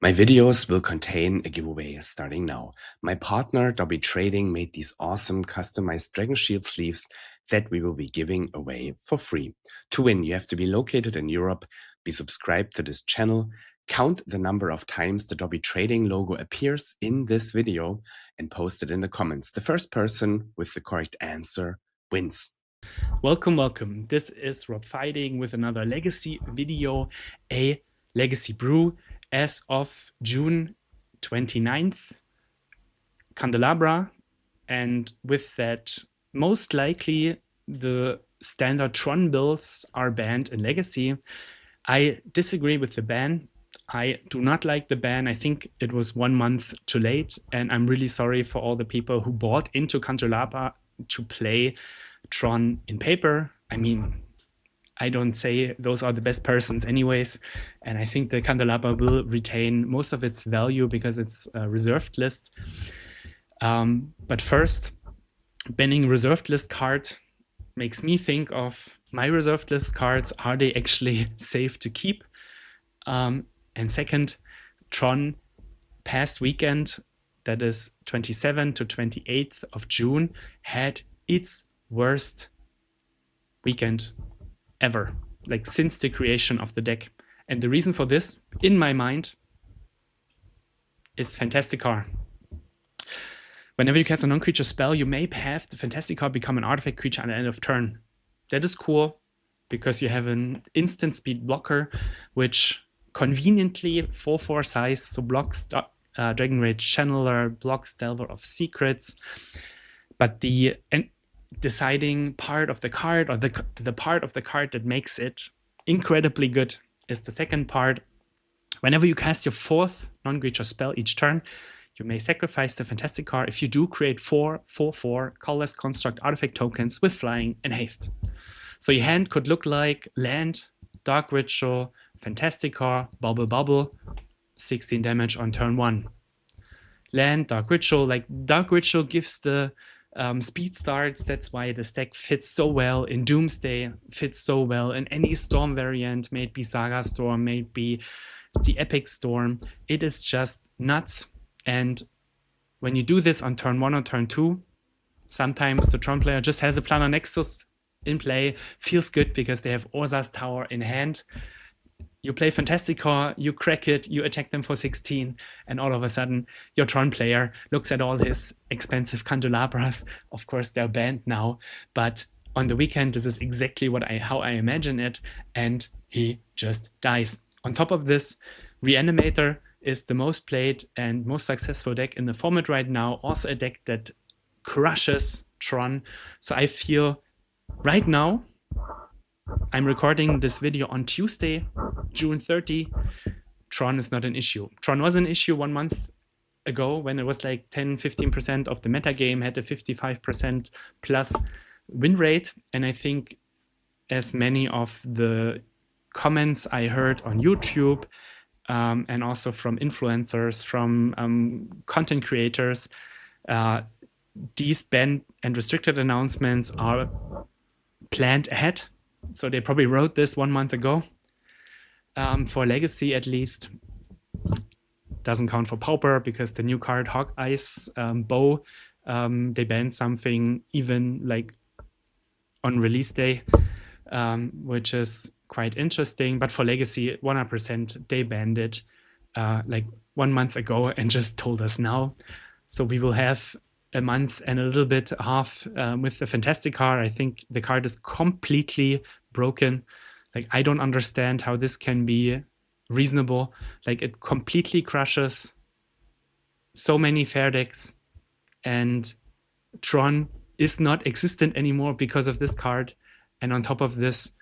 My videos will contain a giveaway starting now. My partner, Dobby Trading, made these awesome customized Dragon Shield sleeves that we will be giving away for free. To win, you have to be located in Europe, be subscribed to this channel, count the number of times the Dobby Trading logo appears in this video, and post it in the comments. The first person with the correct answer wins. Welcome. This is Rob Fighting with another Legacy video, a Legacy brew as of June 29th, Candelabra, and with that, most likely the standard Tron builds are banned in Legacy. I disagree with the ban. I do not like the ban. I think it was 1 month too late, and I'm really sorry for all the people who bought into Candelabra to play Tron in paper. I mean, I don't say those are the best persons anyways, and I think the Candelabra will retain most of its value because it's a reserved list. But first, banning reserved list card makes me think of my reserved list cards. Are they actually safe to keep? And second, Tron past weekend, that is 27th to 28th of June, had its worst weekend ever, like since the creation of the deck. And the reason for this, in my mind, is Fantastic Car. Whenever you cast a non-creature spell, you may have the Fantastic Car become an artifact creature at the end of turn. That is cool because you have an instant speed blocker, which conveniently 4/4 size, so blocks Dragon Rage Channeler, blocks Delver of Secrets. But the deciding part of the card, or the part of the card that makes it incredibly good, is the second part. Whenever you cast your fourth non-creature spell each turn, you may sacrifice the Fantastic Car. If you do, create 4/4 colorless construct artifact tokens with flying and haste. So your hand could look like land, Dark Ritual, Fantastic Car, Bubble, 16 damage on turn 1. Land, Dark Ritual, like Dark Ritual gives the speed starts. That's why this deck fits so well in Doomsday, fits so well in any Storm variant, may it be Saga Storm, may it be the Epic Storm. It is just nuts. And when you do this on turn 1 or turn 2, sometimes the Tron player just has a Planar Nexus in play, feels good because they have Urza's Tower in hand. You play Fantastic Car, you crack it, you attack them for 16, and all of a sudden, your Tron player looks at all his expensive Candelabras. Of course, they're banned now, but on the weekend, this is exactly how I imagine it, and he just dies. On top of this, Reanimator is the most played and most successful deck in the format right now, also a deck that crushes Tron. So I feel right now, I'm recording this video on Tuesday, June 30. Tron is not an issue. Tron was an issue 1 month ago when it was like 10-15% of the metagame, had a 55% plus win rate. And I think as many of the comments I heard on YouTube and also from influencers, from content creators, these banned and restricted announcements are planned ahead. So they probably wrote this 1 month ago. For Legacy, at least. Doesn't count for Pauper because the new card, Hawkeye's Bow, they banned something even like on release day, which is quite interesting. But for Legacy, 100% they banned it like 1 month ago and just told us now. So we will have a month and a little bit half with the Fantastic Car. I think the card is completely broken. Like, I don't understand how this can be reasonable. Like, it completely crushes so many fair decks, and Tron is not existent anymore because of this card. And on top of this,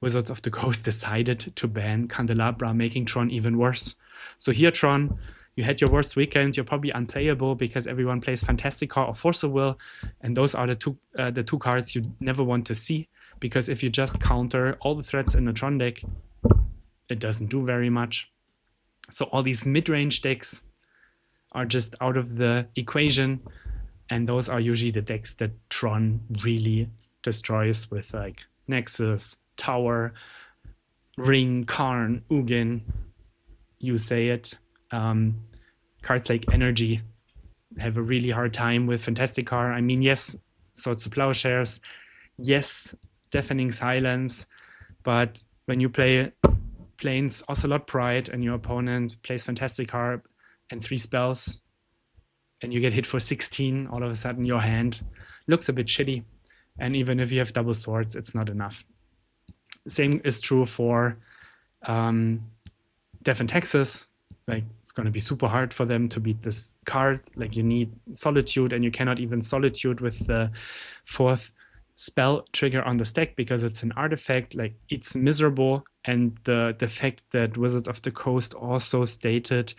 Wizards of the Coast decided to ban Candelabra, making Tron even worse. So here, Tron, you had your worst weekend. You're probably unplayable because everyone plays Fantastic Car or Force of Will, and those are the two cards you never want to see, because if you just counter all the threats in the Tron deck, it doesn't do very much. So all these mid-range decks are just out of the equation, and those are usually the decks that Tron really destroys with like Nexus, Tower, Ring, Karn, Ugin, you say it. Cards like Energy have a really hard time with Fantastic Car. I mean, yes, Swords to Plowshares, yes, Deafening Silence, but when you play Plains Ocelot Pride and your opponent plays Fantastic Car and 3 spells, and you get hit for 16, all of a sudden your hand looks a bit shitty. And even if you have double swords, it's not enough. Same is true for Death and Texas. Like, it's going to be super hard for them to beat this card. Like, you need Solitude, and you cannot even Solitude with the 4th spell trigger on the stack because it's an artifact. Like, it's miserable. And the fact that Wizards of the Coast also stated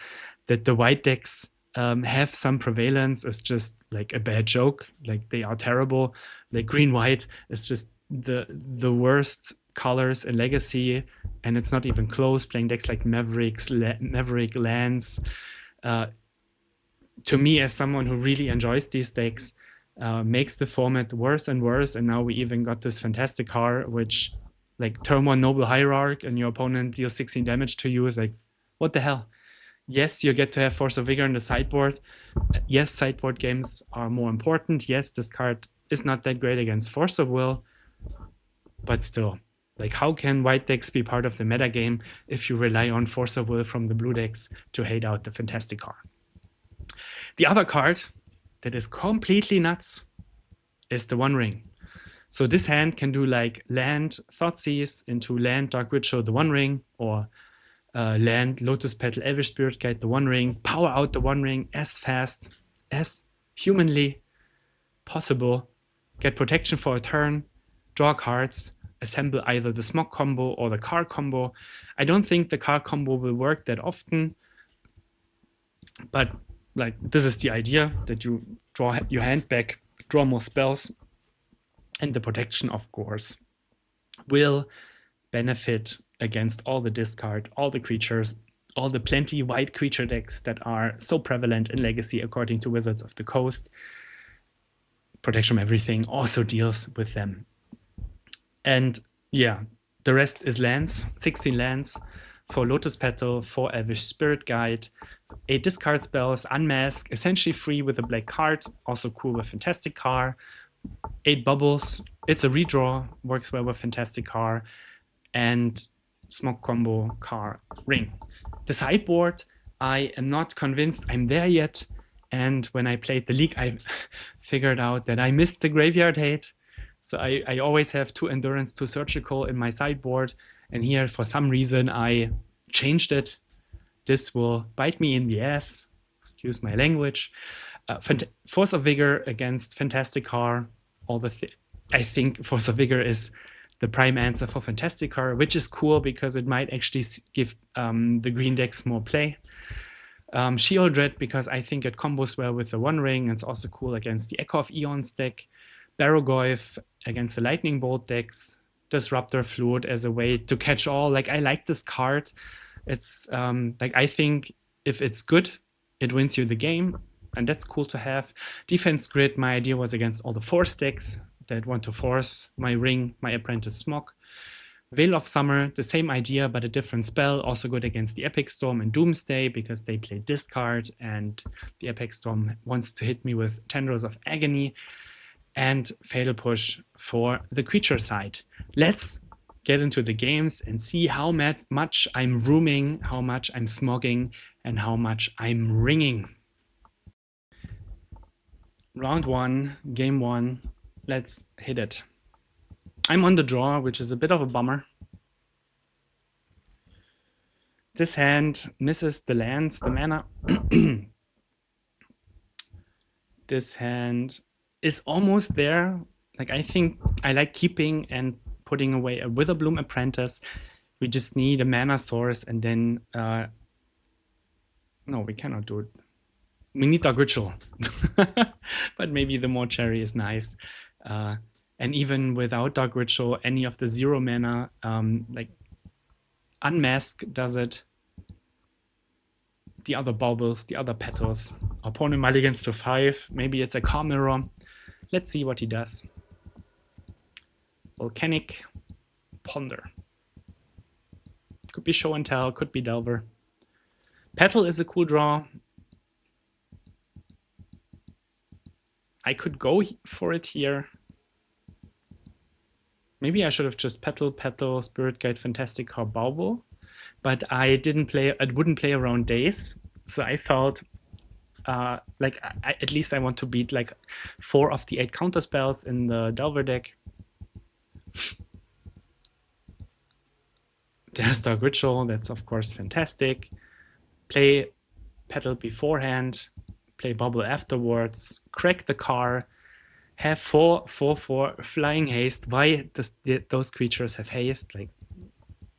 that the white decks have some prevalence is just like a bad joke. Like, they are terrible. Like, green-white is just the worst colors in Legacy, and it's not even close. Playing decks like Maverick Lance, to me, as someone who really enjoys these decks, makes the format worse and worse. And now we even got this Fantastic Car, which, like, turn 1 Noble Hierarch and your opponent deals 16 damage to you is like, what the hell? Yes, you get to have Force of Vigor in the sideboard. Yes, sideboard games are more important. Yes, this card is not that great against Force of Will, but still. Like, how can white decks be part of the metagame if you rely on Force of Will from the blue decks to hate out the Fantastic Car? The other card that is completely nuts is the One Ring. So this hand can do like land Thoughtseize into land Dark Ritual, the One Ring, or land Lotus Petal Elvish Spirit Guide, the One Ring, power out the One Ring as fast as humanly possible, get protection for a turn, draw cards, assemble either the Smog combo or the Car combo. I don't think the Car combo will work that often, but like, this is the idea, that you draw your hand back, draw more spells, and the protection, of course, will benefit against all the discard, all the creatures, all the plenty white creature decks that are so prevalent in Legacy according to Wizards of the Coast. Protection from everything also deals with them. And yeah, the rest is lands, 16 lands, 4 Lotus Petal, 4 Elvish Spirit Guide, 8 discard spells, Unmask, essentially free with a black card, also cool with Fantastic Car, 8 bubbles, it's a redraw, works well with Fantastic Car, and Smog combo, Car, Ring. The sideboard, I am not convinced I'm there yet, and when I played the League, I figured out that I missed the Graveyard Hate. So I always have 2 Endurance, 2 Surgical in my sideboard, and here, for some reason, I changed it. This will bite me in the ass, excuse my language. Force of Vigor against Fantastic Car. I think Force of Vigor is the prime answer for Fantastic Car, which is cool because it might actually give the green decks more play. Sheol Dread, because I think it combos well with the One Ring. It's also cool against the Echo of Eons deck. Barrogoyf against the Lightning Bolt decks. Disruptor Fluid as a way to catch all. Like, I like this card. It's like, I think if it's good, it wins you the game, and that's cool to have. Defense Grid, my idea was against all the Force decks that want to force my Ring, my Apprentice Smog. Veil of Summer, the same idea, but a different spell. Also good against the Epic Storm and Doomsday because they play discard, and the Epic Storm wants to hit me with Tendrils of Agony. And Fatal Push for the creature side. Let's get into the games and see how much I'm rooming, how much I'm smogging, and how much I'm ringing. Round 1, game 1. Let's hit it. I'm on the draw, which is a bit of a bummer. This hand misses the lands, the mana. This hand is almost there. Like, I think I like keeping and putting away a Witherbloom Apprentice. We just need a mana source, and then no, we cannot do it. We need Dark Ritual. But maybe the more cherry is nice. And even without Dark Ritual, any of the 0 mana, like Unmask does it. The other baubles, the other petals. Opponent mulligans to 5. Maybe it's a Car Mirror. Let's see what he does. Volcanic, Ponder. Could be Show and Tell, could be Delver. Petal is a cool draw. I could go for it here. Maybe I should have just Petal, Spirit Guide, Fantastic Car, Bauble. But I wouldn't play around days. So I thought, like, at least I want to beat like 4 of the 8 counter spells in the Delver deck. There's Dark Ritual, that's of course fantastic. Play Petal beforehand, play Bubble afterwards, crack the car, have 4/4 flying haste. Why does those creatures have haste? Like,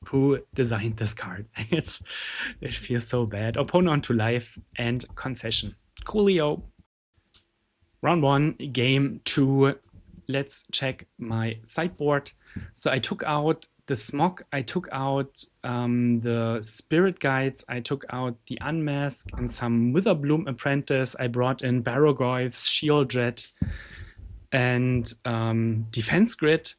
who designed this card? It feels so bad. Opponent onto life and concession. Coolio. Round 1, game 2. Let's check my sideboard. So I took out the Smog, I took out the Spirit Guides, I took out the Unmask and some Witherbloom Apprentice. I brought in Barrogoyfs, Sheoldred, and Defense Grid.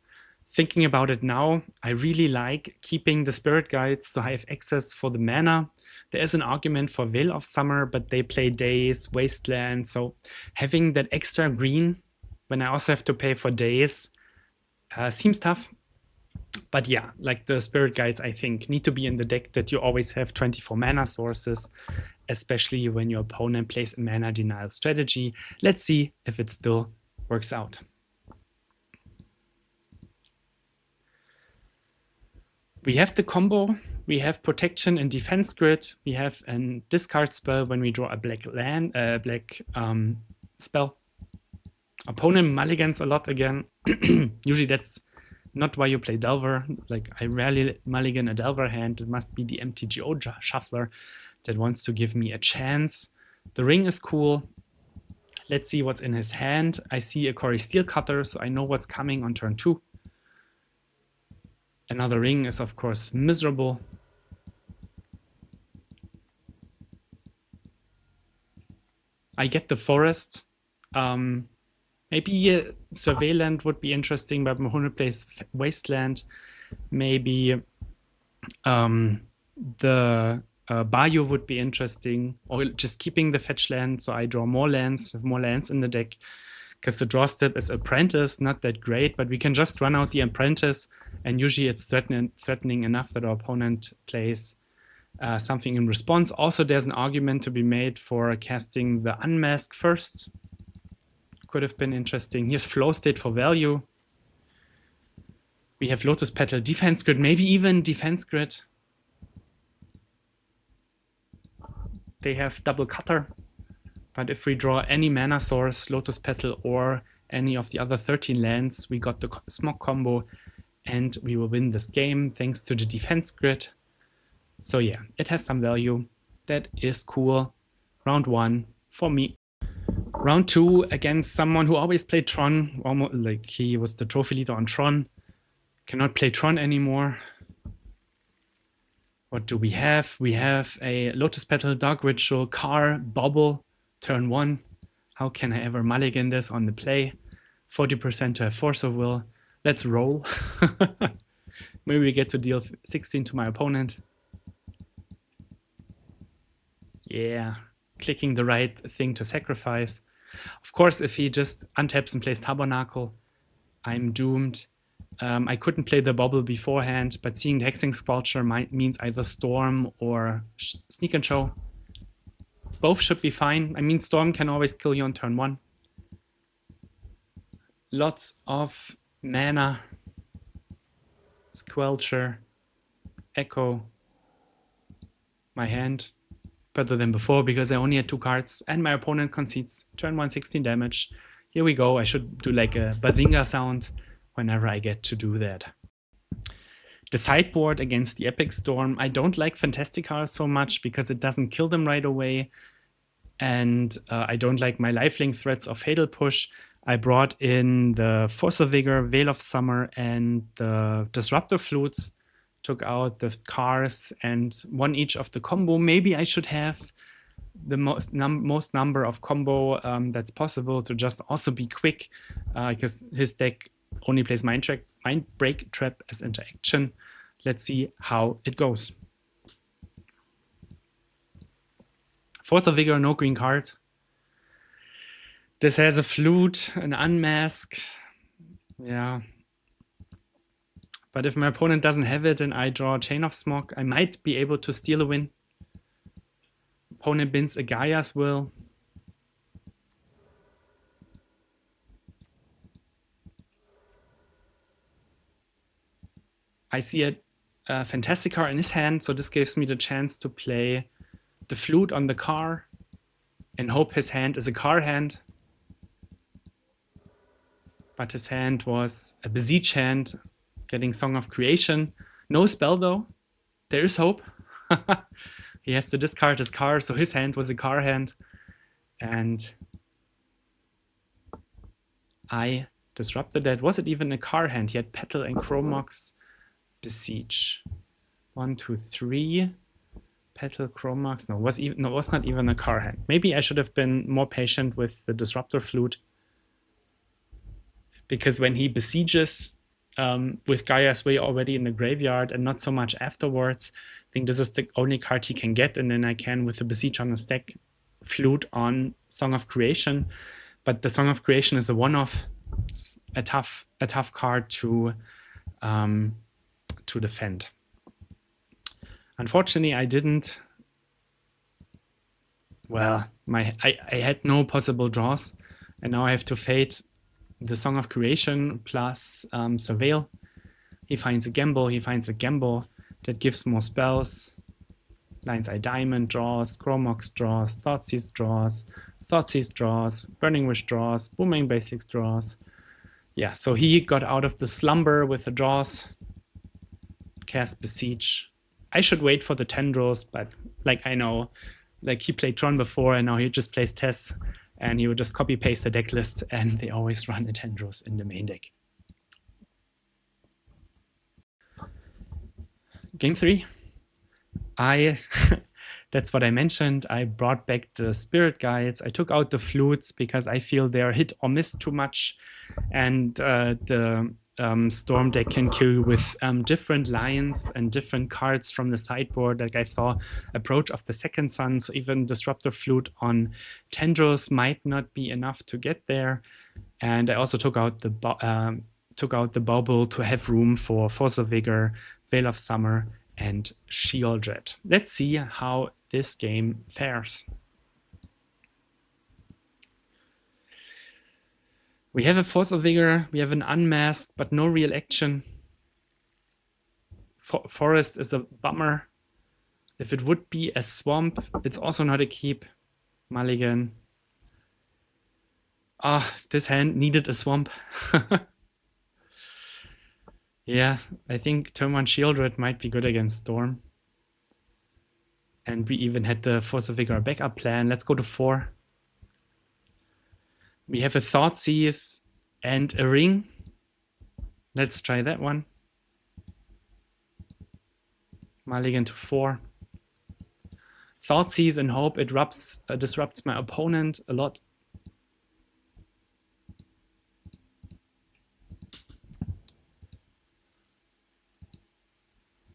Thinking about it now, I really like keeping the Spirit Guides so I have access for the mana. There is an argument for Veil of Summer, but they play Days, Wasteland, so having that extra green when I also have to pay for Days seems tough. But yeah, like the Spirit Guides, I think, need to be in the deck that you always have 24 mana sources, especially when your opponent plays a mana denial strategy. Let's see if it still works out. We have the combo, we have protection and defense grid, we have a discard spell when we draw a black spell. Opponent mulligans a lot again. Usually that's not why you play Delver. Like, I rarely mulligan a Delver hand. It must be the MTGO shuffler that wants to give me a chance. The ring is cool. Let's see what's in his hand. I see a Cory Steelcutter, so I know what's coming on turn 2. Another ring is, of course, miserable. I get the forest. Maybe Surveillant would be interesting, but Mahuna plays Wasteland. Maybe the Bayou would be interesting, or just keeping the fetch land so I draw more lands, have more lands in the deck. Because the draw step is Apprentice, not that great, but we can just run out the Apprentice, and usually it's threatening enough that our opponent plays something in response. Also, there's an argument to be made for casting the Unmask first. Could have been interesting. Here's Flow State for value. We have Lotus Petal, Defense Grid, maybe even Defense Grid. They have Double Cutter. But if we draw any mana source, Lotus Petal, or any of the other 13 lands, we got the Smog combo, and we will win this game thanks to the Defense Grid. So yeah, it has some value. That is cool. Round 1 for me. Round 2 against someone who always played Tron, almost like he was the trophy leader on Tron. Cannot play Tron anymore. What do we have? We have a Lotus Petal, Dark Ritual, Car, Bobble, turn 1. How can I ever mulligan this on the play? 40% to have Force of Will. Let's roll. Maybe we get to deal 16 to my opponent. Yeah, clicking the right thing to sacrifice. Of course, if he just untaps and plays Tabernacle, I'm doomed. I couldn't play the Bobble beforehand, but seeing the Hexing Sculpture means either Storm or Sneak and Show. Both should be fine. I mean, Storm can always kill you on turn 1. Lots of mana. Squelcher. Echo. My hand. Better than before because I only had 2 cards. And my opponent concedes. Turn 1, 16 damage. Here we go. I should do like a Bazinga sound whenever I get to do that. The sideboard against the Epic Storm. I don't like Fantastica so much because it doesn't kill them right away. And I don't like my lifelink threats of Fatal Push. I brought in the Force of Vigor, Veil of Summer, and the Disruptor Flutes. Took out the cars and won each of the combo. Maybe I should have the most number of combo that's possible to just also be quick because his deck only plays Mind Break Trap as interaction. Let's see how it goes. Force of Vigor, no green card. This has a flute, an unmask. Yeah. But if my opponent doesn't have it and I draw Chain of Smog, I might be able to steal a win. Opponent bins a Gaia's Will. I see a fantastic card in his hand, so this gives me the chance to play the flute on the car and hope his hand is a car hand. But his hand was a Besiege hand, getting Song of Creation. No spell though. There is hope. He has to discard his car, so his hand was a car hand. And I disrupted that. Was it even a car hand? He had Petal and Chromox Besiege. 1, 2, 3. Petal, Chromox. No, was not even a car hand. Maybe I should have been more patient with the Disruptor Flute. Because when he besieges with Gaia's Way already in the graveyard and not so much afterwards, I think this is the only card he can get, and then I can, with the Besiege on the stack, flute on Song of Creation. But the Song of Creation is a one-off. It's a tough card to defend. Unfortunately, I didn't. Well, I had no possible draws, and now I have to fade the Song of Creation plus Surveil. He finds a gamble. That gives more spells. Lion's Eye Diamond draws, Chromox draws, Thoughtseize draws, Burning Wish draws, Boomerang Basics draws. Yeah, so he got out of the slumber with the draws. Cast Besiege. I should wait for the tendrils, but like I know, like he played Tron before and now he just plays Tess, and he would just copy paste the deck list, and they always run the tendrils in the main deck. Game 3. That's what I mentioned. I brought back the Spirit Guides. I took out the flutes because I feel they're hit or miss too much, and the Storm deck can kill you with different lines and different cards from the sideboard. Like I saw Approach of the Second Sun, so even Disruptor Flute on Tendrils might not be enough to get there. And I also took out the Bauble to have room for Force of Vigor, Veil of Summer, and Sheoldred. Let's see how this game fares. We have a Force of Vigor, we have an Unmasked, but no real action. Forest is a bummer. If it would be a Swamp, it's also not a keep. Mulligan. This hand needed a Swamp. Yeah, I think turn 1 Sheoldred might be good against Storm. And we even had the Force of Vigor backup plan. Let's go to 4. We have a Thoughtseize and a Ring. Let's try that one. Mulligan to 4. Thoughtseize and hope it disrupts my opponent a lot.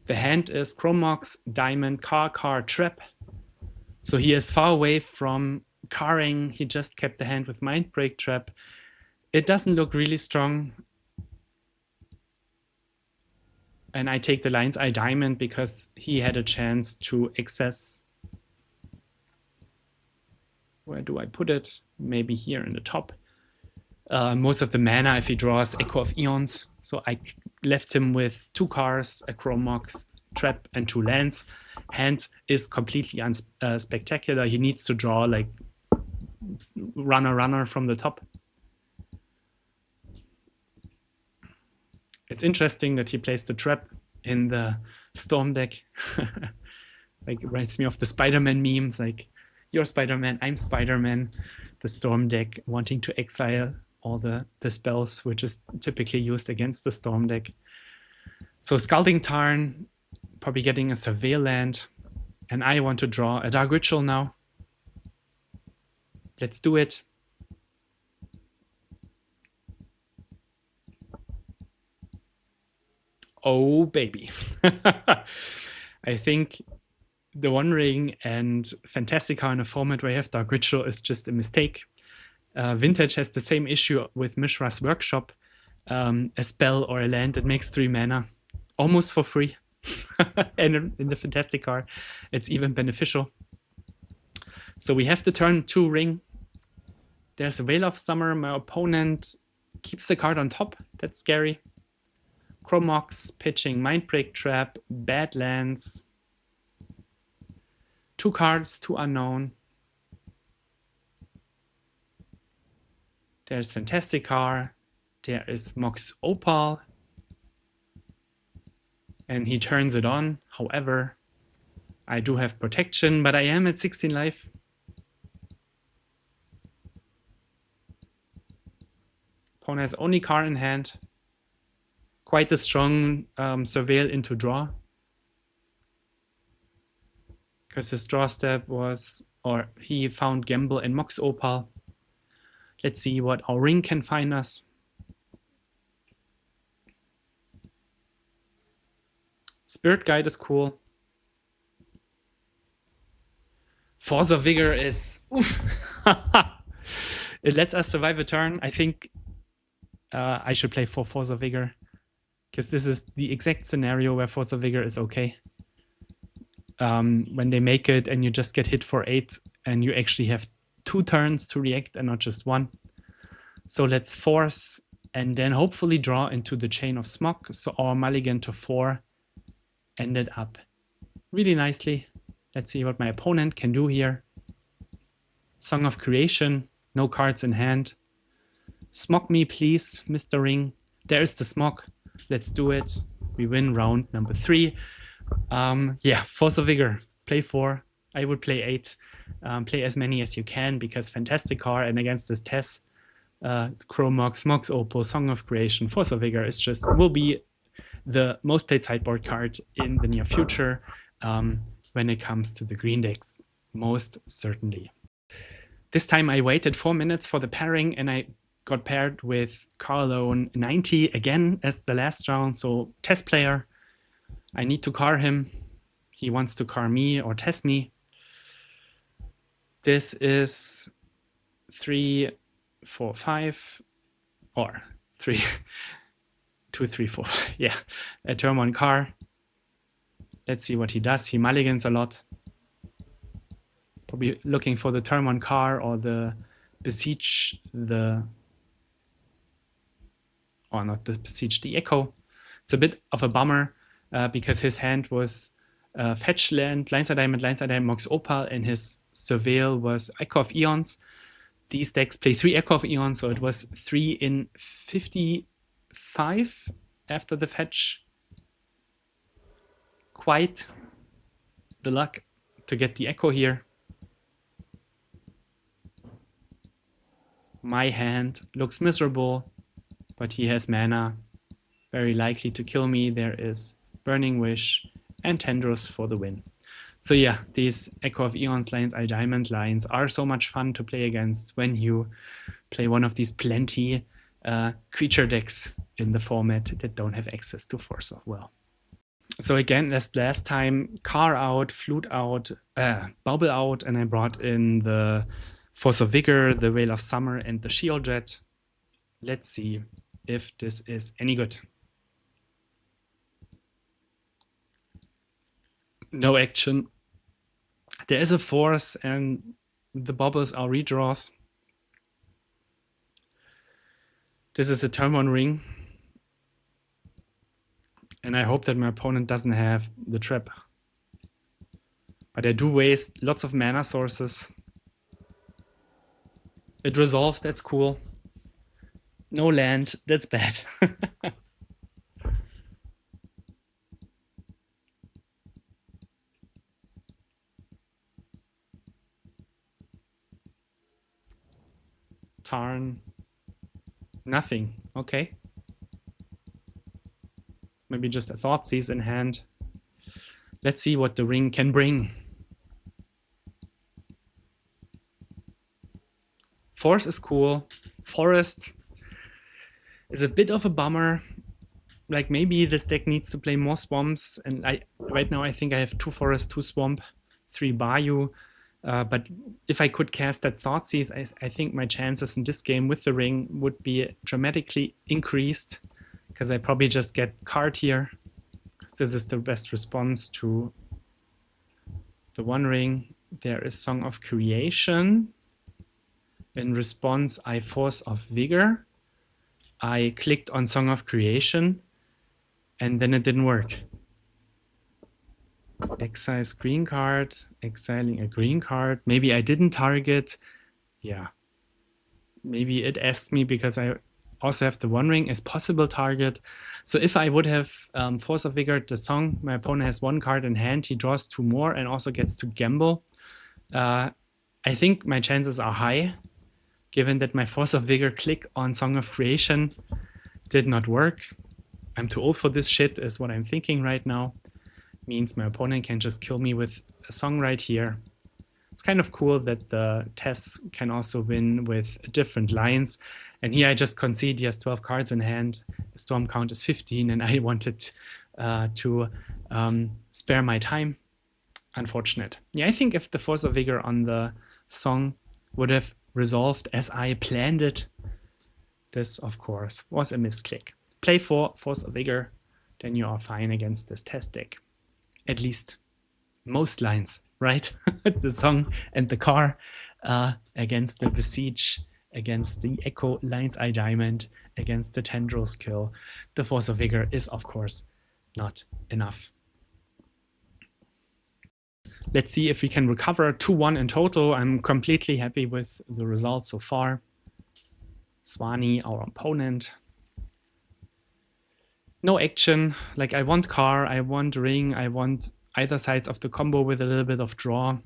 The hand is Chromox, Diamond, Car, Trap. So he is far away from carring. He just kept the hand with Mindbreak Trap. It doesn't look really strong. And I take the Lion's Eye Diamond because he had a chance to access. Where do I put it? Maybe here in the top. Most of the mana if he draws Echo of Eons. So I left him with 2 cars, a Chromox, Trap, and 2 lands. Hand is completely unspectacular. He needs to draw like runner from the top. It's interesting that he plays the Trap in the Storm deck. Like, it reminds me of the Spider-Man memes, like, you're Spider-Man, I'm Spider-Man. The Storm deck wanting to exile all the spells, which is typically used against the Storm deck. So Scalding Tarn, probably getting a Surveil land, and I want to draw a Dark Ritual now. Let's do it. Oh, baby. I think the One Ring and Fantastica in a format where you have Dark Ritual is just a mistake. Vintage has the same issue with Mishra's Workshop. A spell or a land that makes 3 mana almost for free. And in the Fantastica, it's even beneficial. So we have the turn 2 ring. There's a Veil of Summer. My opponent keeps the card on top. That's scary. Chromox, pitching Mindbreak Trap, Badlands. 2 cards, 2 unknown. There's Fantastica. There is Mox Opal. And he turns it on. However, I do have protection, but I am at 16 life. Opponent has only card in hand. Quite a strong surveil into draw. Because his draw step was, or he found Gamble and Mox Opal. Let's see what our ring can find us. Spirit Guide is cool. Force of Vigor is, oof. It lets us survive a turn. I think I should play for Force of Vigor, because this is the exact scenario where Force of Vigor is okay. When they make it and you just get hit for 8 and you actually have 2 turns to react and not just 1. So let's force and then hopefully draw into the Chain of Smog. So our mulligan to 4 ended up really nicely. Let's see what my opponent can do here. Song of Creation, no cards in hand. Smog me, please, Mr. Ring. There's the Smog. Let's do it. We win round number 3. Yeah, Force of Vigor. Play 4. I would play 8. Play as many as you can, because Fantastic Card and against this Tess, Chromox, Mox Opal, Song of Creation, Force of Vigor is just will be the most played sideboard card in the near future when it comes to the green decks, most certainly. This time I waited 4 minutes for the pairing and I got paired with Carlone 90 again as the last round. So test player, I need to car him. He wants to car me or test me. This is 3, 4, 5, or 3, 2, 3, 4. Yeah, a turn 1 car. Let's see what he does. He mulligans a lot. Probably looking for the turn 1 car or the Besiege the, or not the Besiege, the Echo. It's a bit of a bummer because his hand was Fetch Land, Blindside Diamond, Mox Opal, and his Surveil was Echo of Eons. These decks play 3 Echo of Eons, so it was 3 in 55 after the fetch. Quite the luck to get the Echo here. My hand looks miserable, but he has mana. Very likely to kill me. There is Burning Wish and Tendrils for the win. So yeah, these Echo of Eons lines, Diamond lines are so much fun to play against when you play one of these plenty creature decks in the format that don't have access to Force of Will. So again, as last time, Car out, Flute out, Bubble out, and I brought in the Force of Vigor, the Veil of Summer, and the Sheoldred. Let's see if this is any good. No action. There is a force, and the bubbles are redraws. This is a turn 1 ring. And I hope that my opponent doesn't have the trap. But I do waste lots of mana sources. It resolves, that's cool. No land, that's bad. Tarn. Nothing. Okay. Maybe just a Thoughtseize in hand. Let's see what the ring can bring. Force is cool. Forest is a bit of a bummer. Like maybe this deck needs to play more swamps. And right now I think I have 2 forest, 2 swamp. 3 Bayou. But if I could cast that Thoughtseize, I think my chances in this game with the ring would be dramatically increased, because I probably just get card here, because this is the best response to the One Ring. There is Song of Creation. In response, I Force of Vigor. I clicked on Song of Creation, and then it didn't work. Exile green card, exiling a green card. Maybe I didn't target. Yeah. Maybe it asked me because I also have the One Ring as possible target. So if I would have Force of Vigor the song, my opponent has 1 card in hand, he draws 2 more and also gets to gamble. I think my chances are high, given that my Force of Vigor click on Song of Creation did not work. I'm too old for this shit is what I'm thinking right now. Means my opponent can just kill me with a song right here. It's kind of cool that the Tess can also win with different lines. And here I just concede he has 12 cards in hand. The storm count is 15, and I wanted to spare my time. Unfortunate. Yeah, I think if the Force of Vigor on the song would have resolved as I planned it, this, of course, was a misclick. Play 4 Force of Vigor, then you are fine against this test deck. At least most lines, right? The song and the car against the Besiege, against the Echo Lion's Eye Diamond, against the Tendril Skill. The Force of Vigor is, of course, not enough. Let's see if we can recover 2-1 in total. I'm completely happy with the result so far. Swani, our opponent. No action. Like, I want car, I want ring, I want either sides of the combo with a little bit of draw.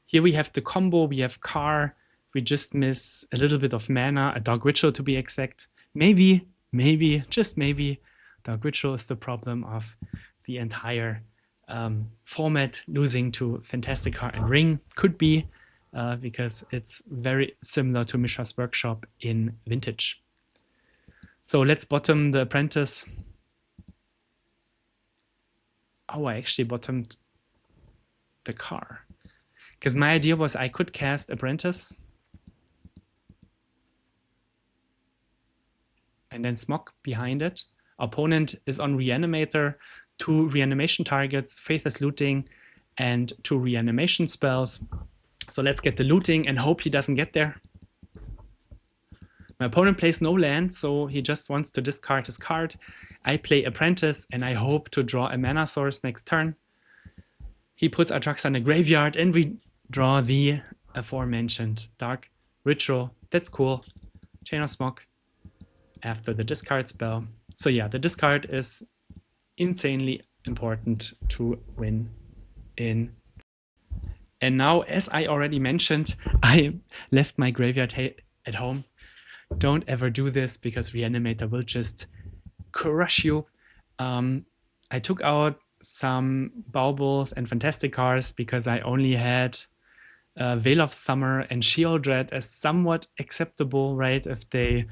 Here we have the combo, we have car, we just miss a little bit of mana, a Dark Ritual to be exact. Maybe, just maybe, Dark Ritual is the problem of the entire format. Losing to Fantastic Car and Ring could be, because it's very similar to Mishra's Workshop in Vintage. So let's bottom the Apprentice. Oh, I actually bottomed the car. Because my idea was I could cast Apprentice and then Smog behind it. Opponent is on Reanimator, 2 reanimation targets, Faithless Looting, and 2 reanimation spells. So let's get the looting and hope he doesn't get there. My opponent plays no land, so he just wants to discard his card. I play Apprentice, and I hope to draw a mana source next turn. He puts Atraxa in the graveyard, and we draw the aforementioned Dark Ritual. That's cool. Chain of Smog after the discard spell. So yeah, the discard is insanely important to win in. And now, as I already mentioned, I left my graveyard at home. Don't ever do this, because Reanimator will just crush you. I took out some Baubles and Fantastic Cars because I only had Veil of Summer and Sheoldred as somewhat acceptable, right? If they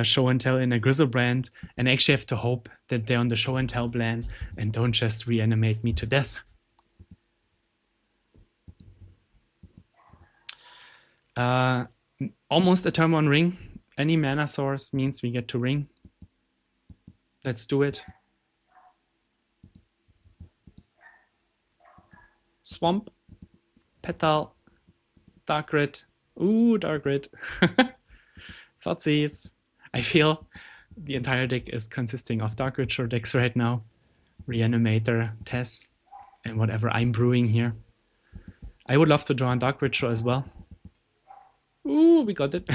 show and tell in a Grizzlebrand, and I actually have to hope that they're on the show and tell plan and don't just reanimate me to death. Almost a turn 1 ring. Any mana source means we get to ring. Let's do it. Swamp, Petal, Dark Red. Ooh, Dark Red. Thoughtseize. I feel the entire deck is consisting of Dark Ritual decks right now. Reanimator, Tess, and whatever I'm brewing here. I would love to draw a Dark Ritual as well. Ooh, we got it.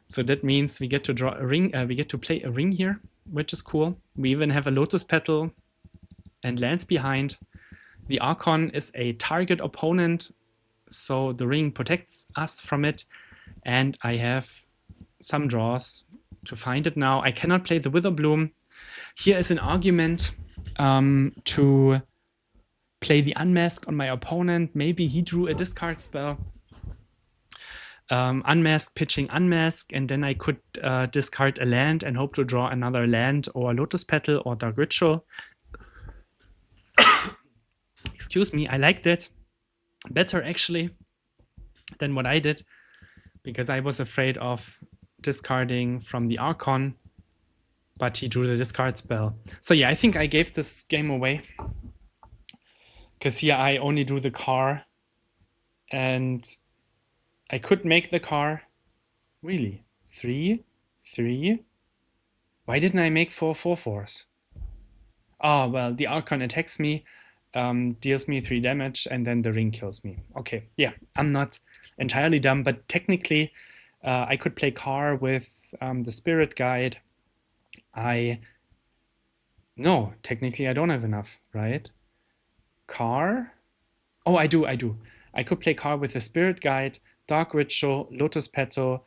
So that means we get to draw a ring. We get to play a ring here, which is cool. We even have a Lotus Petal and lands behind. The Archon is a target opponent, so the ring protects us from it. And I have some draws to find it now. I cannot play the Witherbloom. Here is an argument to play the Unmask on my opponent. Maybe he drew a discard spell. Unmask, pitching Unmask, and then I could discard a land and hope to draw another land or Lotus Petal or Dark Ritual. Excuse me, I liked it better actually than what I did, because I was afraid of discarding from the Archon, but he drew the discard spell. So yeah, I think I gave this game away, because here I only drew the car, and I could make the car. Really? 3, 3? Why didn't I make 4 4/4s? Oh, well, the Archon attacks me, deals me 3 damage, and then the ring kills me. Okay, yeah, I'm not entirely dumb, but technically I could play car with the Spirit Guide. No, technically I don't have enough, right? Car? Oh, I do. I could play car with the Spirit Guide, Dark Ritual, Lotus Petal,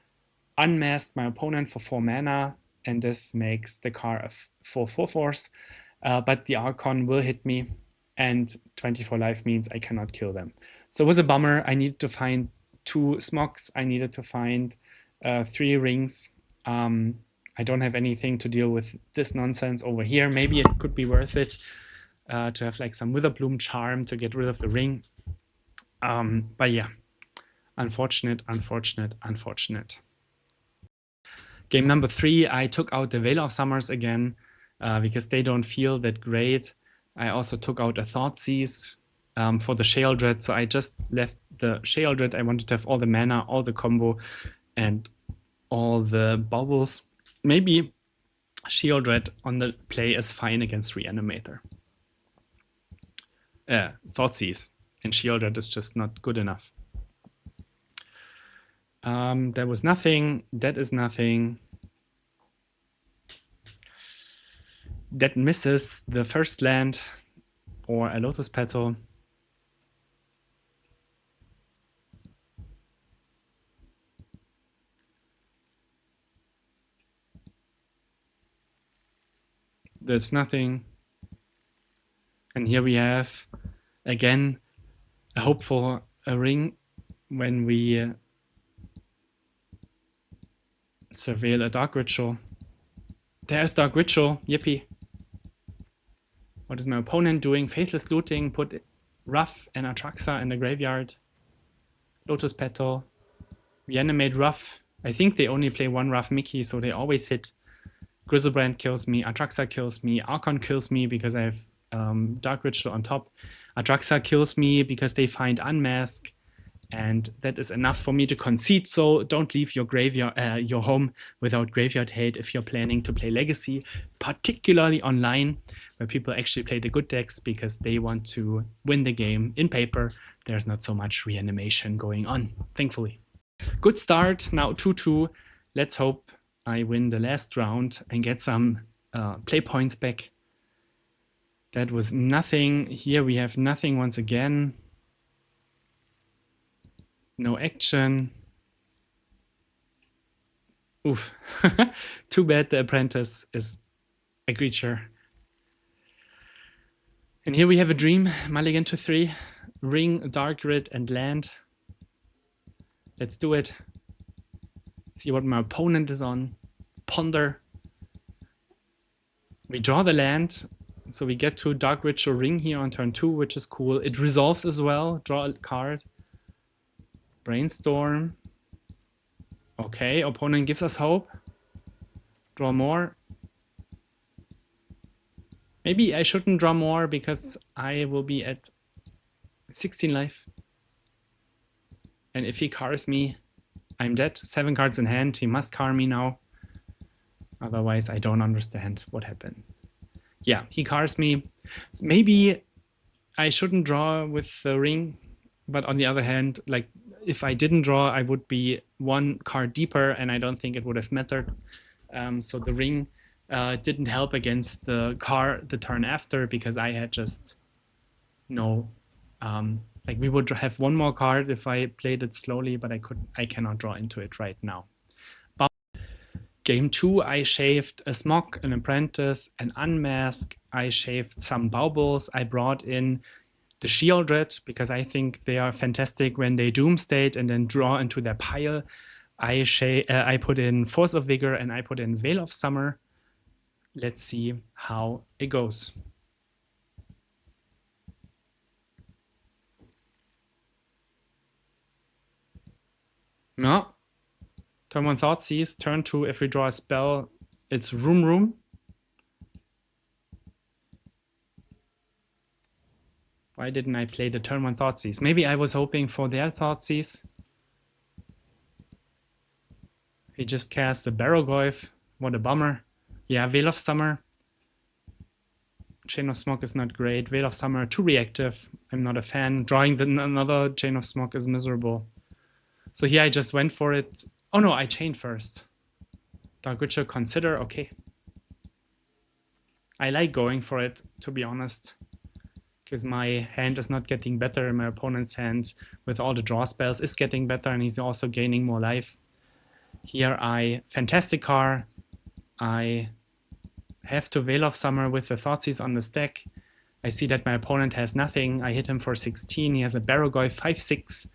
unmask my opponent for 4 mana, and this makes the car a 4 4/4. But the Archon will hit me, and 24 life means I cannot kill them. So it was a bummer. I needed to find 2 Smogs. I needed to find 3 rings. I don't have anything to deal with this nonsense over here. Maybe it could be worth it to have like some Witherbloom Charm to get rid of the ring. But yeah, unfortunate. Game number 3, I took out the Veil of Summers again because they don't feel that great. I also took out a Thoughtseize for the Sheoldred, so I just left the Sheoldred. I wanted to have all the mana, all the combo, and all the bubbles. Maybe Sheoldred on the play is fine against Reanimator. Thoughtseize and Sheoldred is just not good enough. There was nothing. That is nothing. That misses the first land or a Lotus Petal. There's nothing. And here we have, again, a hope for a ring when we surveil a Dark Ritual. There's Dark Ritual, yippee. What is my opponent doing? Faithless Looting, put Rough and Atraxa in the graveyard. Lotus Petal, Reanimate Rough. I think they only play 1 Rough Mickey, so they always hit. Griselbrand kills me, Atraxa kills me, Archon kills me because I have Dark Ritual on top. Atraxa kills me because they find Unmask, and that is enough for me to concede. So don't leave your graveyard, your home without graveyard hate if you're planning to play Legacy, particularly online, where people actually play the good decks because they want to win the game. In paper, there's not so much reanimation going on, thankfully. Good start, now 2-2. Let's hope I win the last round and get some play points back. That was nothing. Here we have nothing once again. No action. Oof. Too bad the apprentice is a creature. And here we have a dream. Mulligan to 3. Ring, Dark Grid, and land. Let's do it. See what my opponent is on. Ponder. We draw the land. So we get to Dark Ritual Ring here on turn 2, which is cool. It resolves as well. Draw a card. Brainstorm. Okay, opponent gives us hope. Draw more. Maybe I shouldn't draw more because I will be at 16 life. And if he cars me, I'm dead. 7 cards in hand. He must car me now. Otherwise, I don't understand what happened. Yeah, he cars me. Maybe I shouldn't draw with the ring. But on the other hand, like if I didn't draw, I would be 1 card deeper, and I don't think it would have mattered. So the ring didn't help against the car the turn after because I had just no. Like we would have 1 more card if I played it slowly, but I cannot draw into it right now. But game 2, I shaved a Smog, an Apprentice, an Unmask. I shaved some Baubles. I brought in the Sheoldred because I think they are fantastic when they Doomstate and then draw into their pile. I put in Force of Vigor and I put in Veil of Summer. Let's see how it goes. No. Turn 1 Thoughtseize. Turn 2, if we draw a spell, it's Room. Why didn't I play the turn 1 Thoughtseize? Maybe I was hoping for their Thoughtseize. He just cast a Barrogoyf. What a bummer. Yeah, Veil of Summer. Chain of Smoke is not great. Veil of Summer, too reactive. I'm not a fan. Drawing another Chain of Smoke is miserable. So here I just went for it. Oh no, I chained first. Dark Witcher, consider. Okay. I like going for it, to be honest. Because my hand is not getting better, and my opponent's hand with all the draw spells is getting better, and he's also gaining more life. Here I Fantastic Car. I have to Veil of Summer with the Thoughtseize on the stack. I see that my opponent has nothing. I hit him for 16. He has a Barrogoyf 5/6,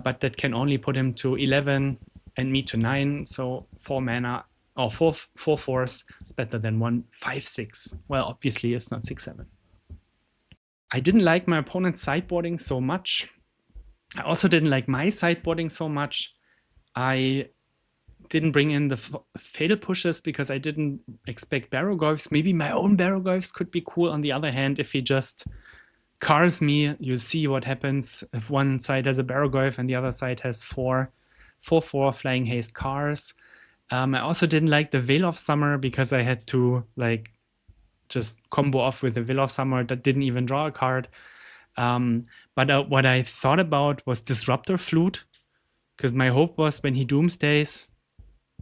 but that can only put him to 11 and me to 9. So 4 mana or 4 force is better than 1 5/6. Well, obviously it's not 6/7. I didn't like my opponent's sideboarding so much. I also didn't like my sideboarding so much. I didn't bring in the fatal pushes because I didn't expect Barrogoyfs. Maybe my own Barrogoyfs could be cool. On the other hand, if he just cars me, you see what happens if one side has a Barrogoyf and the other side has 4/4 flying haste cars. I also didn't like the Veil of Summer because I had to like just combo off with the Veil of Summer that didn't even draw a card. But what I thought about was Disruptor Flute, because my hope was when he Doomsdays,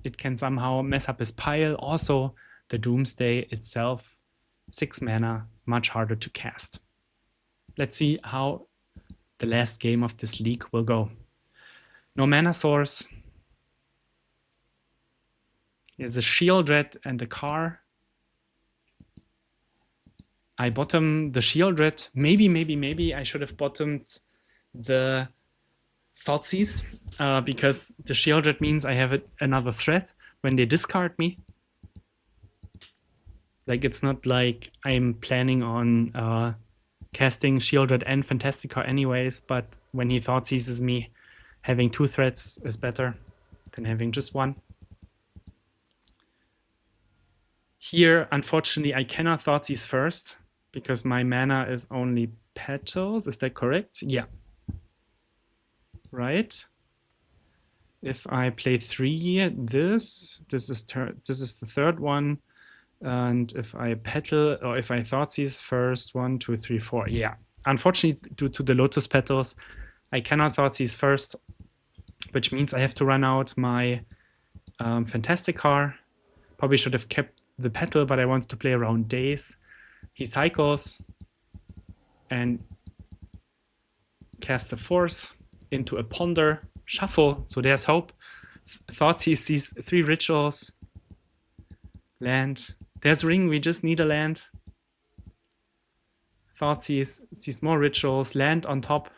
it can somehow mess up his pile. Also, the Doomsday itself, 6 mana, much harder to cast. Let's see how the last game of this league will go. No mana source. There's a Shield Red and a car. I bottom the Shield Red. Maybe I should have bottomed the Thoughtseize, because the Shield Red means I have another threat when they discard me. Like, it's not like I'm planning on casting Shield Red and Fantastic Car anyways, but when he Thoughtseizes me, having 2 threats is better than having just 1. Here, unfortunately, I cannot Thoughtseize first because my mana is only Petals. Is that correct? Yeah. Right. If I play 3, this is the third one, and if I petal or if I Thoughtseize first, 1, 2, 3, 4. Yeah. Unfortunately, due to the Lotus Petals, I cannot Thoughtseize first, which means I have to run out my Fantastic Car. Probably should have kept the petal, but I wanted to play around days. He cycles and casts a Force into a Ponder, shuffle, so there's hope. Thoughtseize sees 3 rituals, land. There's Ring, we just need a land. Thoughtseize sees more rituals, land on top.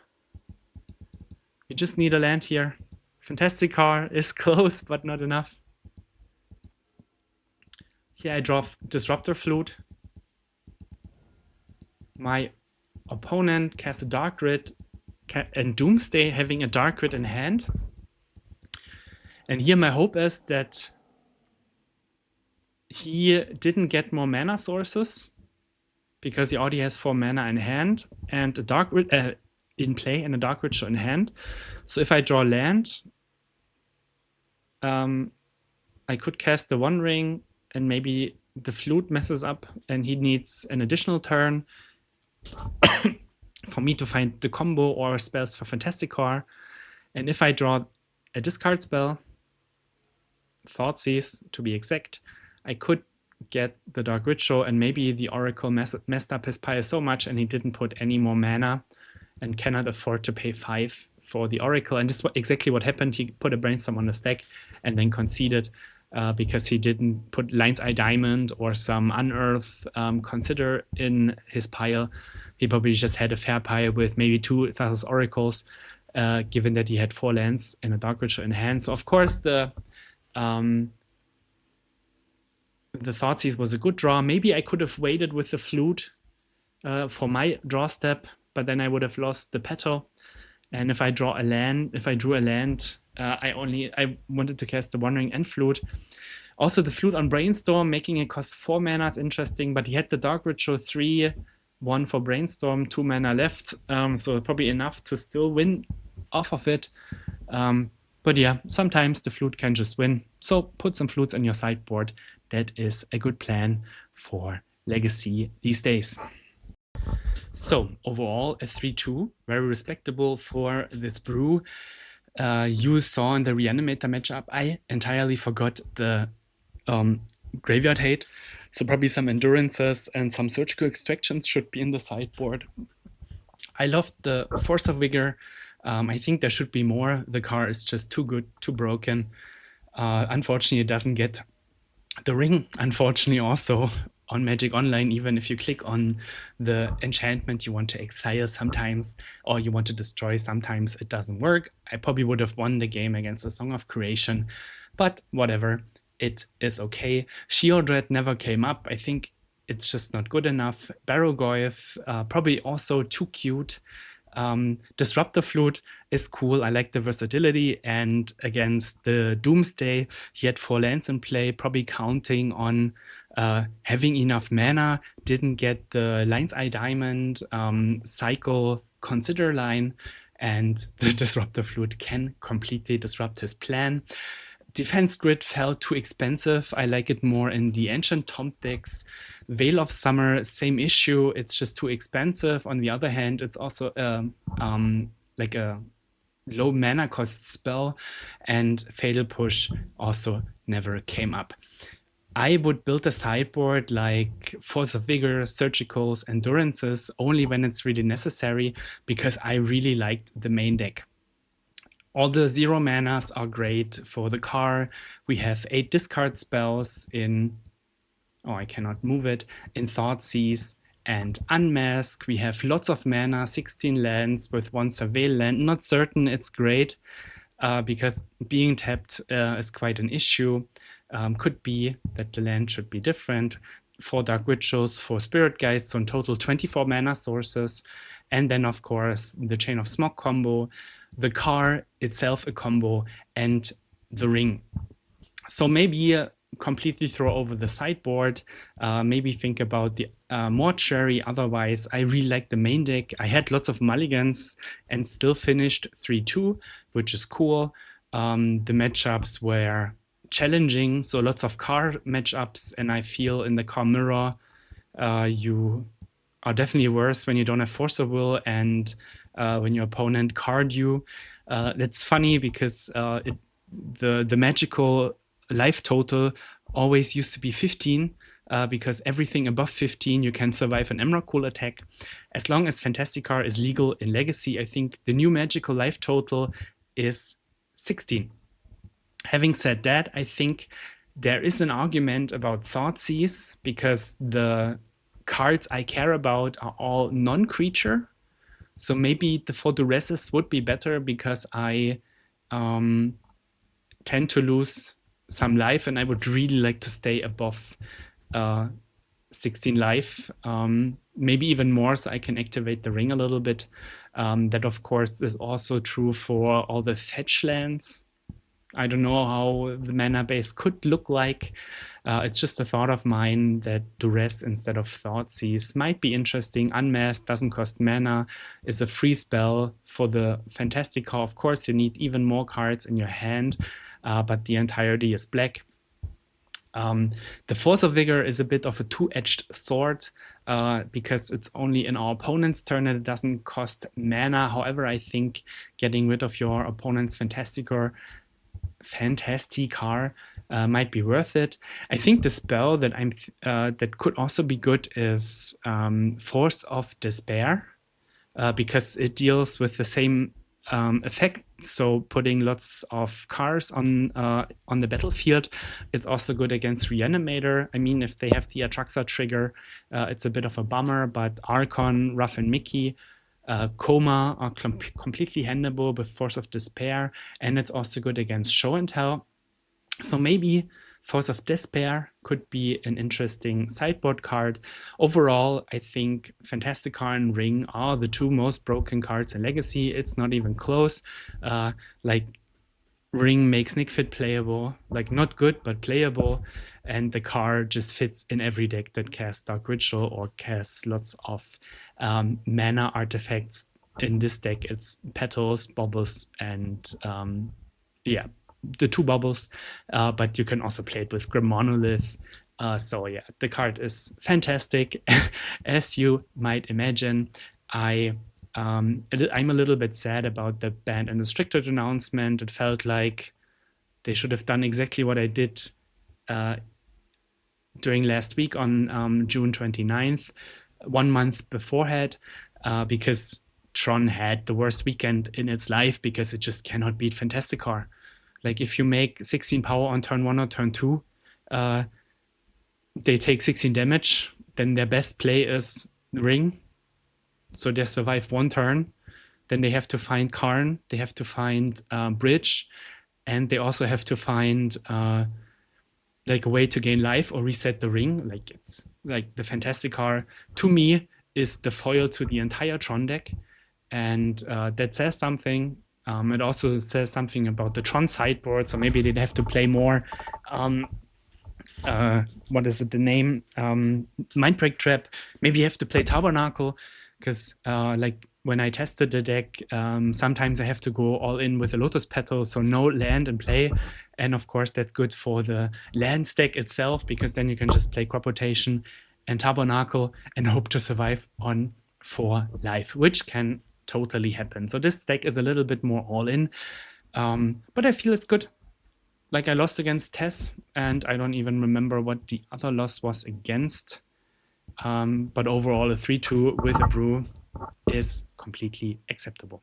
We just need a land here. Fantastic Car is close, but not enough. Here I draw Disruptor Flute. My opponent casts a Dark Grid and Doomsday, having a Dark Grid in hand. And here my hope is that he didn't get more mana sources because he already has 4 mana in hand and a Dark Grid in play and a Dark Ritual in hand. So if I draw land, I could cast the One Ring and maybe the Flute messes up and he needs an additional turn for me to find the combo or spells for Fantastic Car. And if I draw a discard spell, Thoughtseize to be exact, I could get the Dark Ritual, and maybe the Oracle messed up his pile so much and he didn't put any more mana and cannot afford to pay 5 for the Oracle. And this is exactly what happened. He put a Brainstorm on the stack and then conceded because he didn't put Lion's Eye Diamond or some Unearth Consider in his pile. He probably just had a fair pile with maybe 2 Thassa's Oracles, given that he had 4 lands and a Dark Ritual in hand. So of course the Thoughtseize was a good draw. Maybe I could have waited with the Flute for my draw step, but then I would have lost the petal. And if I drew a land, I wanted to cast the Wandering and Flute. Also, the Flute on Brainstorm, making it cost 4 mana is interesting, but he had the Dark Ritual 3, 1 for Brainstorm, 2 mana left, so probably enough to still win off of it. But yeah, sometimes the Flute can just win. So put some Flutes on your sideboard. That is a good plan for Legacy these days. So overall, a 3-2, very respectable for this brew. You saw in the Reanimator matchup, I entirely forgot the Graveyard Hate. So probably some Endurances and some Surgical Extractions should be in the sideboard. I loved the Force of Vigor. I think there should be more. The car is just too good, too broken. Unfortunately, it doesn't get the ring, unfortunately, also on Magic Online. Even if you click on the enchantment you want to exile sometimes, or you want to destroy sometimes, it doesn't work. I probably would have won the game against the Song of Creation, but whatever, it is okay. Sheodred never came up. I think it's just not good enough. Barrogoyf, probably also too cute. Disruptor Flute is cool. I like the versatility, and against the Doomsday, he had 4 lands in play, probably counting on having enough mana. Didn't get the Lion's Eye Diamond, Cycle, Consider line, and the Disruptor Flute can completely disrupt his plan. Defense Grid felt too expensive. I like it more in the Ancient Tomb decks. Veil of Summer, same issue. It's just too expensive. On the other hand, it's also like a low mana cost spell, and Fatal Push also never came up. I would build a sideboard like Force of Vigor, Surgicals, Endurances only when it's really necessary, because I really liked the main deck. All the 0 manas are great for the car. We have 8 discard spells in, oh, I cannot move it, in Thoughtseize and Unmask. We have lots of mana, 16 lands with 1 Surveil land. Not certain it's great, because being tapped is quite an issue. Could be that the land should be different. 4 Dark Rituals, 4 Spirit Guides, so in total 24 mana sources. And then, of course, the Chain of Smog combo, the car itself a combo, and the ring. So maybe completely throw over the sideboard, maybe think about the Mortuary. Otherwise, I really like the main deck. I had lots of mulligans and still finished 3-2, which is cool. The matchups were challenging, so lots of car matchups, and I feel in the car mirror, you are definitely worse when you don't have Force of Will and when your opponent card you. That's funny because the magical life total always used to be 15, because everything above 15 you can survive an Emrakul attack. As long as Fantasticar is legal in Legacy, I think the new magical life total is 16. Having said that, I think there is an argument about Thoughtseize, because the cards I care about are all non-creature. So maybe the Photoresis would be better, because I tend to lose some life, and I would really like to stay above 16 life, maybe even more, so I can activate the ring a little bit. That, of course, is also true for all the fetch lands. I don't know how the mana base could look like. It's just a thought of mine that Duress instead of Thoughtseize might be interesting. Unmasked doesn't cost mana, is a free spell for the Fantastica. Of course, you need even more cards in your hand, but the entirety is black. The Force of Vigor is a bit of a two-edged sword, because it's only in our opponent's turn and it doesn't cost mana. However, I think getting rid of your opponent's Fantasticar might be worth it. I think the spell that that could also be good is Force of Despair, because it deals with the same effect. So putting lots of cars on the battlefield. It's also good against Reanimator. I mean, if they have the Atraxa trigger, it's a bit of a bummer, but Archon, Ruff and Mickey, Coma are completely handleable with Force of Despair, and it's also good against Show and Tell. So maybe Force of Despair could be an interesting sideboard card. Overall, I think Fantasticar and Ring are the two most broken cards in Legacy. It's not even close. Like Ring makes Nick Fit playable, like not good, but playable. And the card just fits in every deck that casts Dark Ritual or casts lots of mana artifacts. In this deck, it's Petals, Bubbles, and yeah, the 2 bubbles. But you can also play it with Grim Monolith. So yeah, the card is fantastic. As you might imagine, I'm a little bit sad about the banned and restricted announcement. It felt like they should have done exactly what I did during last week on June 29th, 1 month beforehand, because Tron had the worst weekend in its life because it just cannot beat Fantasticar. Like if you make 16 power on turn 1 or turn 2, they take 16 damage, then their best play is Ring. So they survive 1 turn. Then they have to find Karn, they have to find Bridge, and they also have to find like a way to gain life or reset the ring. Like it's like the Fantasticar to me is the foil to the entire Tron deck, and that says something. It also says something about the Tron sideboard, so maybe they'd have to play more. What is it? The name Mindbreak Trap. Maybe you have to play Tabernacle, because like when I tested the deck, sometimes I have to go all in with a Lotus Petal, so no land in play. And of course, that's good for the land stack itself, because then you can just play Crop Rotation and Tabernacle and hope to survive on 4 life, which can totally happen. So this deck is a little bit more all in, but I feel it's good. Like I lost against Tess, and I don't even remember what the other loss was against. But overall, a 3-2 with a brew is completely acceptable.